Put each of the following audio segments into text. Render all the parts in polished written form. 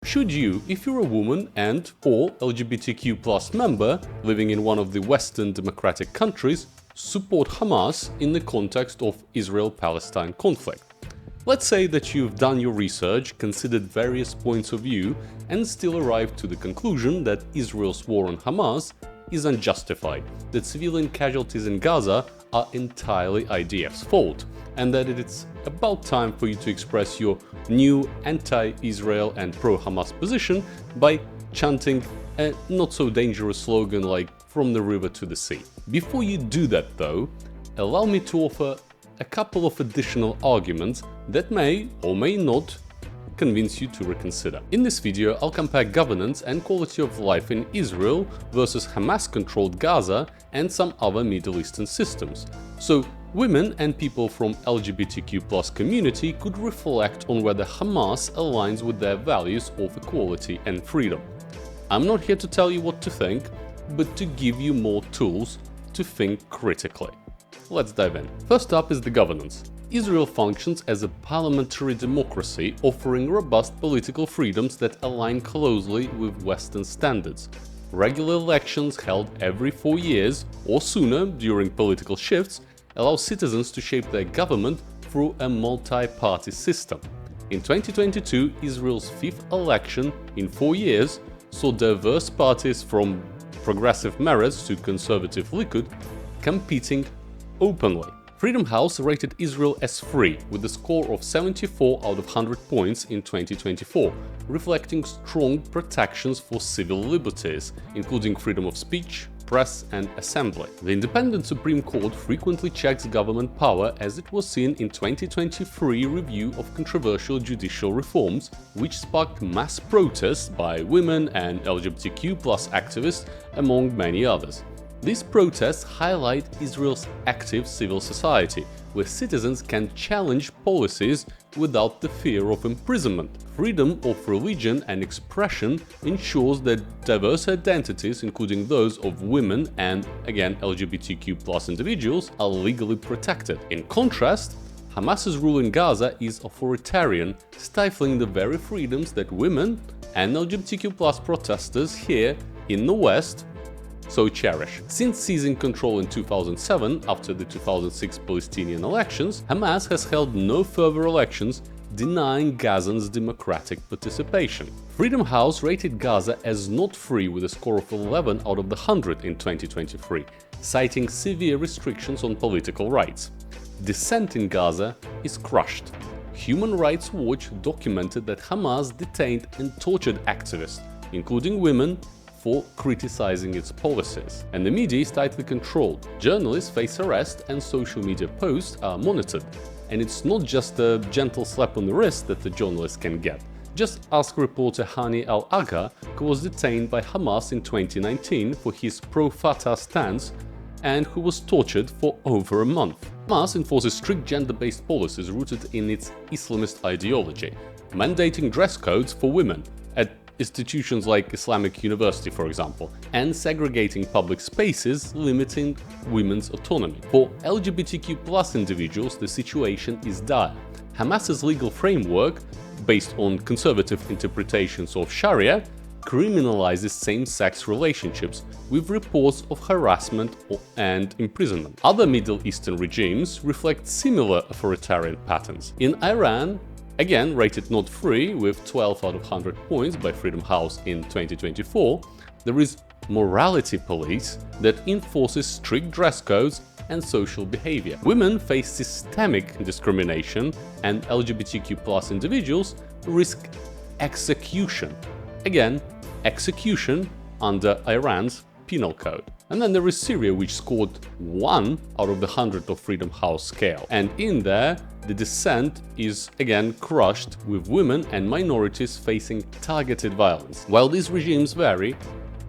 Should you, if you're a woman and or LGBTQ+ member living in one of the Western democratic countries, support Hamas in the context of Israel-Palestine conflict? Let's say that you've done your research, considered various points of view, and still arrived to the conclusion that Israel's war on Hamas is unjustified, that civilian casualties in Gaza are entirely IDF's fault, and that it's about time for you to express your new anti-Israel and pro-Hamas position by chanting a not-so-dangerous slogan like "From the river to the sea." Before you do that though, allow me to offer a couple of additional arguments that may or may not convince you to reconsider. In this video, I'll compare governance and quality of life in Israel versus Hamas-controlled Gaza and some other Middle Eastern systems. So women and people from LGBTQ+ community could reflect on whether Hamas aligns with their values of equality and freedom. I'm not here to tell you what to think, but to give you more tools to think critically. Let's dive in. First up is the governance. Israel functions as a parliamentary democracy offering robust political freedoms that align closely with Western standards. Regular elections held every 4 years or sooner during political shifts allow citizens to shape their government through a multi-party system. In 2022, Israel's 5th election in 4 years saw diverse parties from progressive Meretz to conservative Likud competing openly. Freedom House rated Israel as free with a score of 74 out of 100 points in 2024, reflecting strong protections for civil liberties, including freedom of speech, press and assembly. The independent Supreme Court frequently checks government power, as it was seen in 2023 review of controversial judicial reforms, which sparked mass protests by women and LGBTQ+ activists, among many others. These protests highlight Israel's active civil society, where citizens can challenge policies without the fear of imprisonment. Freedom of religion and expression ensures that diverse identities, including those of women and, again, LGBTQ+ individuals, are legally protected. In contrast, Hamas's rule in Gaza is authoritarian, stifling the very freedoms that women and LGBTQ+ protesters here in the West so cherish. Since seizing control in 2007 after the 2006 Palestinian elections, Hamas has held no further elections, denying Gazans democratic participation. Freedom House rated Gaza as not free with a score of 11 out of 100 in 2023, citing severe restrictions on political rights. Dissent in Gaza is crushed. Human Rights Watch documented that Hamas detained and tortured activists, including women, for criticizing its policies. And the media is tightly controlled. Journalists face arrest and social media posts are monitored. And it's not just a gentle slap on the wrist that the journalist can get. Just ask reporter Hani Al-Agha, who was detained by Hamas in 2019 for his pro-Fatah stance and who was tortured for over a month. Hamas enforces strict gender-based policies rooted in its Islamist ideology, mandating dress codes for women at institutions like Islamic University, for example, and segregating public spaces, limiting women's autonomy. For LGBTQ+ individuals, the situation is dire. Hamas's legal framework, based on conservative interpretations of Sharia, criminalizes same-sex relationships, with reports of harassment and imprisonment. Other Middle Eastern regimes reflect similar authoritarian patterns. In Iran, again rated not free with 12 out of 100 points by Freedom House in 2024, there is morality police that enforces strict dress codes and social behavior. Women face systemic discrimination and LGBTQ+ individuals risk execution. Again, execution under Iran's penal code. And then there is Syria, which scored 1 out of the 100 of Freedom House scale. And in there, the dissent is again crushed, with women and minorities facing targeted violence. While these regimes vary,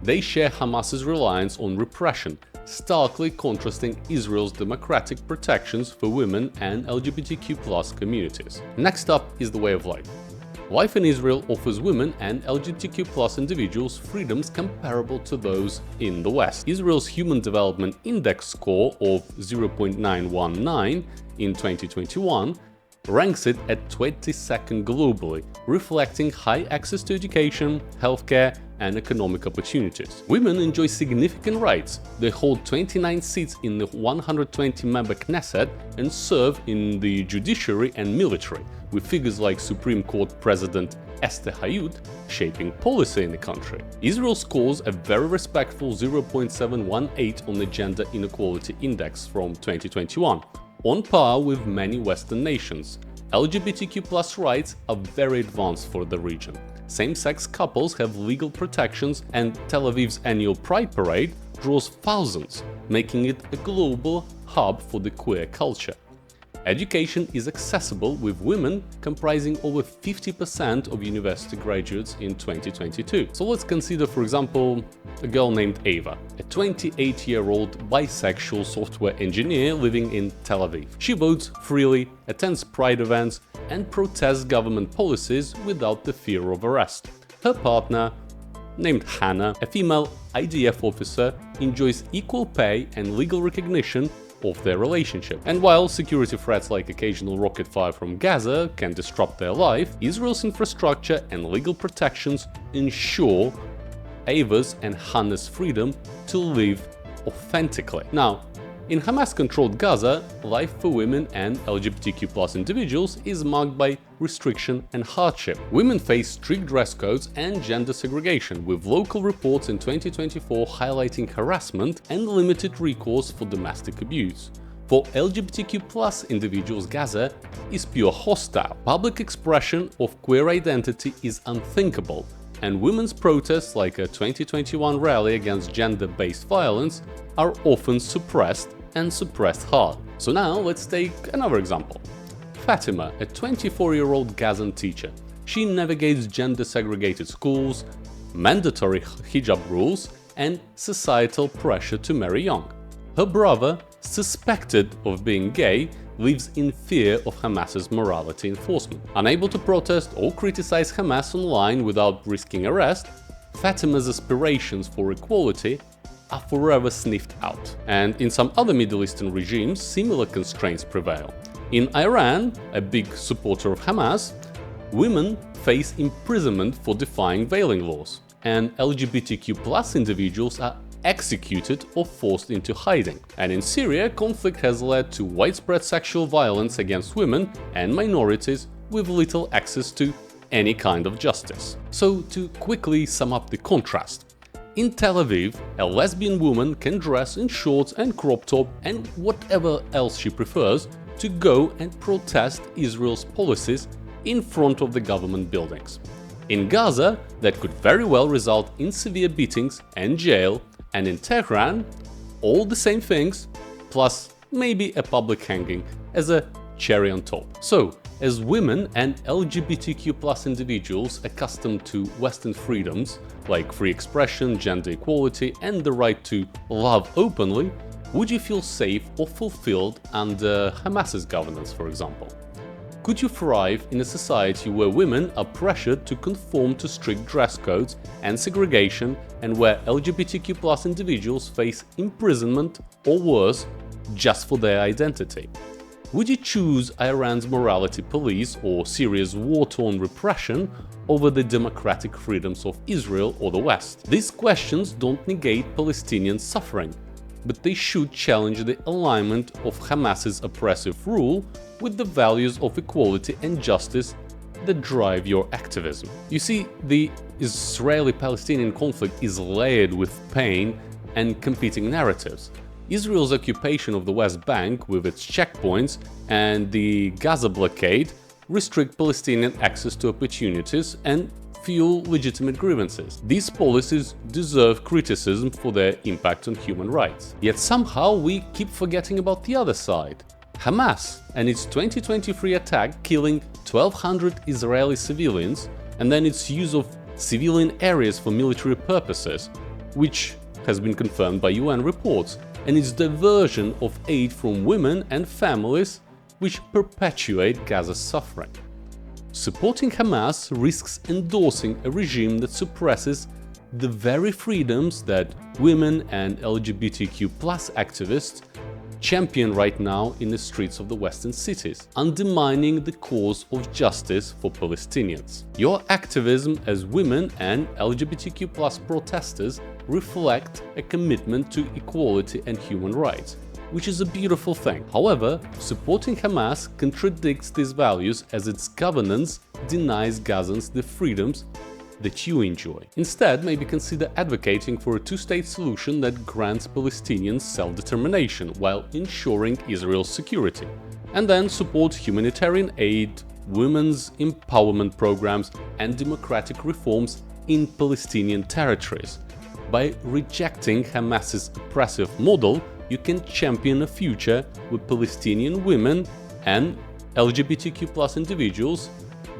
they share Hamas's reliance on repression, starkly contrasting Israel's democratic protections for women and LGBTQ+ communities. Next up is the way of life. Life in Israel offers women and LGBTQ+ individuals freedoms comparable to those in the West. Israel's Human Development Index score of 0.919 in 2021 ranks it at 22nd globally, reflecting high access to education, healthcare, and economic opportunities. Women enjoy significant rights. They hold 29 seats in the 120-member Knesset and serve in the judiciary and military, with figures like Supreme Court President Esther Hayut shaping policy in the country. Israel scores a very respectful 0.718 on the Gender Inequality Index from 2021, on par with many Western nations. LGBTQ+ rights are very advanced for the region. Same-sex couples have legal protections, and Tel Aviv's annual Pride Parade draws thousands, making it a global hub for the queer culture. Education is accessible, with women comprising over 50% of university graduates in 2022. So let's consider, for example, a girl named Ava, a 28-year-old bisexual software engineer living in Tel Aviv. She votes freely, attends pride events, and protests government policies without the fear of arrest. Her partner, named Hannah, a female IDF officer, enjoys equal pay and legal recognition of their relationship. And while security threats like occasional rocket fire from Gaza can disrupt their life, Israel's infrastructure and legal protections ensure Ava's and Hannah's freedom to live authentically. Now, in Hamas-controlled Gaza, life for women and LGBTQ+ individuals is marked by restriction and hardship. Women face strict dress codes and gender segregation, with local reports in 2024 highlighting harassment and limited recourse for domestic abuse. For LGBTQ+ individuals, Gaza is pure hostile. Public expression of queer identity is unthinkable, and women's protests, like a 2021 rally against gender-based violence, are often suppressed and suppressed hard. So now let's take another example. Fatima, a 24-year-old Gazan teacher. She navigates gender-segregated schools, mandatory hijab rules, and societal pressure to marry young. Her brother, suspected of being gay, lives in fear of Hamas's morality enforcement. Unable to protest or criticize Hamas online without risking arrest, Fatima's aspirations for equality are forever sniffed out. And in some other Middle Eastern regimes, similar constraints prevail. In Iran, a big supporter of Hamas, women face imprisonment for defying veiling laws, and LGBTQ+ individuals are executed or forced into hiding. And in Syria, conflict has led to widespread sexual violence against women and minorities with little access to any kind of justice. So, to quickly sum up the contrast, in Tel Aviv, a lesbian woman can dress in shorts and crop top and whatever else she prefers to go and protest Israel's policies in front of the government buildings. In Gaza, that could very well result in severe beatings and jail, and in Tehran, all the same things, plus maybe a public hanging as a cherry on top. So, as women and LGBTQ+ individuals accustomed to Western freedoms like free expression, gender equality, and the right to love openly, would you feel safe or fulfilled under Hamas's governance, for example? Could you thrive in a society where women are pressured to conform to strict dress codes and segregation, and where LGBTQ+ individuals face imprisonment or worse just for their identity? Would you choose Iran's morality police or Syria's war-torn repression over the democratic freedoms of Israel or the West? These questions don't negate Palestinian suffering, but they should challenge the alignment of Hamas's oppressive rule with the values of equality and justice that drive your activism. You see, the Israeli-Palestinian conflict is layered with pain and competing narratives. Israel's occupation of the West Bank, with its checkpoints, and the Gaza blockade restrict Palestinian access to opportunities and fuel legitimate grievances. These policies deserve criticism for their impact on human rights. Yet somehow we keep forgetting about the other side. Hamas and its 2023 attack killing 1,200 Israeli civilians, and then its use of civilian areas for military purposes, which has been confirmed by UN reports, and its diversion of aid from women and families, which perpetuate Gaza's suffering. Supporting Hamas risks endorsing a regime that suppresses the very freedoms that women and LGBTQ+ activists champion right now in the streets of the Western cities, undermining the cause of justice for Palestinians. Your activism as women and LGBTQ+ protesters reflect a commitment to equality and human rights, which is a beautiful thing. However, supporting Hamas contradicts these values as its governance denies Gazans the freedoms that you enjoy. Instead, maybe consider advocating for a two-state solution that grants Palestinians self-determination while ensuring Israel's security. And then support humanitarian aid, women's empowerment programs, and democratic reforms in Palestinian territories. By rejecting Hamas's oppressive model, you can champion a future where Palestinian women and LGBTQ+ individuals,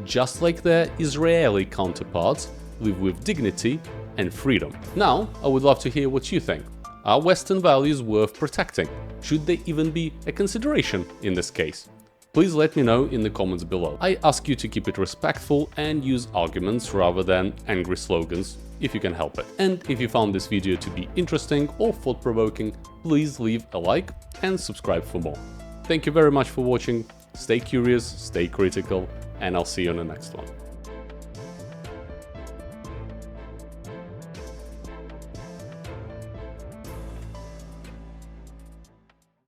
just like their Israeli counterparts, live with dignity and freedom. Now, I would love to hear what you think. Are Western values worth protecting? Should they even be a consideration in this case? Please let me know in the comments below. I ask you to keep it respectful and use arguments rather than angry slogans, if you can help it. And if you found this video to be interesting or thought-provoking, please leave a like and subscribe for more. Thank you very much for watching. Stay curious, stay critical, and I'll see you on the next one.